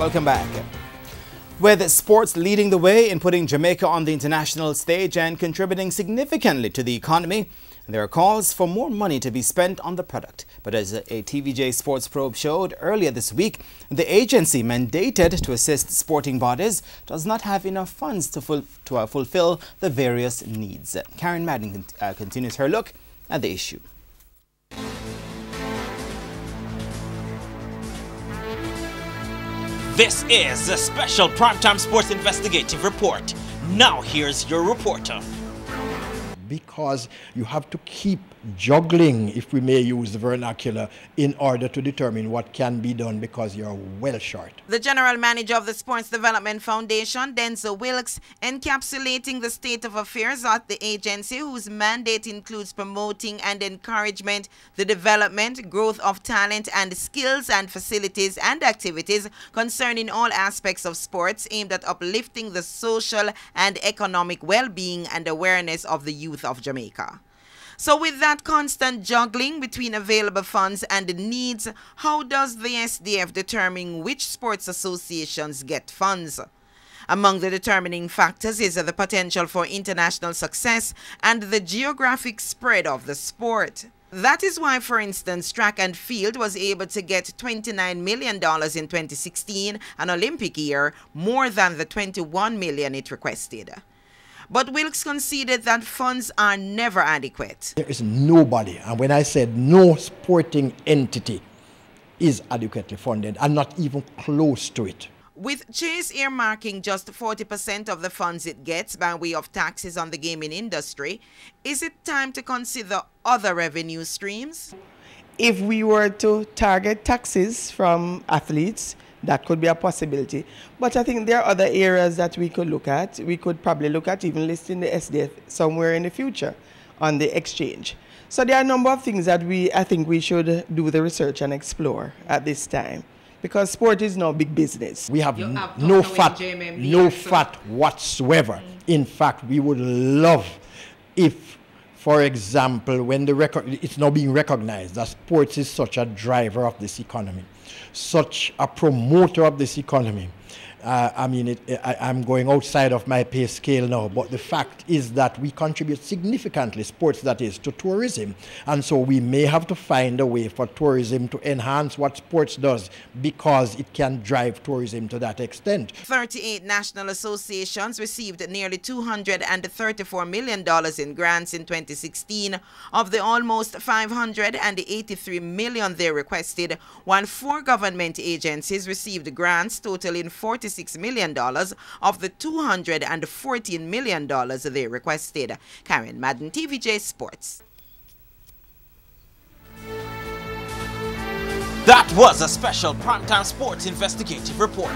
Welcome back. With sports leading the way in putting Jamaica on the international stage and contributing significantly to the economy, there are calls for more money to be spent on the product. But as a TVJ Sports Probe showed earlier this week, the agency mandated to assist sporting bodies does not have enough funds to fulfill the various needs. Karen Madden continues her look at the issue. This is the special Primetime Sports Investigative Report. Now here's your reporter. Because you have to keep juggling, if we may use the vernacular, in order to determine what can be done because you're well short. The general manager of the Sports Development Foundation, Denzel Wilkes, encapsulating the state of affairs at the agency, whose mandate includes promoting and encouragement the development, growth of talent and skills and facilities and activities concerning all aspects of sports aimed at uplifting the social and economic well-being and awareness of the youth of Jamaica. So with that constant juggling between available funds and the needs, how does the SDF determine which sports associations get funds? Among the determining factors is the potential for international success and the geographic spread of the sport. That is why, for instance, track and field was able to get $29 million in 2016, an Olympic year, more than the $21 million it requested. But Wilkes conceded that funds are never adequate. There is nobody, and when I said no sporting entity is adequately funded, and not even close to it. With Chase earmarking just 40% of the funds it gets by way of taxes on the gaming industry, is it time to consider other revenue streams? If we were to target taxes from athletes, that could be a possibility. But I think there are other areas that we could look at. We could probably look at even listing the SDF somewhere in the future on the exchange. So there are a number of things that I think we should do the research and explore at this time. Because sport is no big business. We have no fat whatsoever. In fact, we would love if, for example, when it's now being recognized that sports is such a driver of this economy, such a promoter of this economy. I'm going outside of my pay scale now, but the fact is that we contribute significantly, sports that is, to tourism. And so we may have to find a way for tourism to enhance what sports does because it can drive tourism to that extent. 38 national associations received nearly $234 million in grants in 2016 of the almost $583 million they requested, while 4 government agencies received grants totaling $46 million of the $214 million they requested. Karen Madden, TVJ Sports. That was a special Primetime Sports Investigative Report.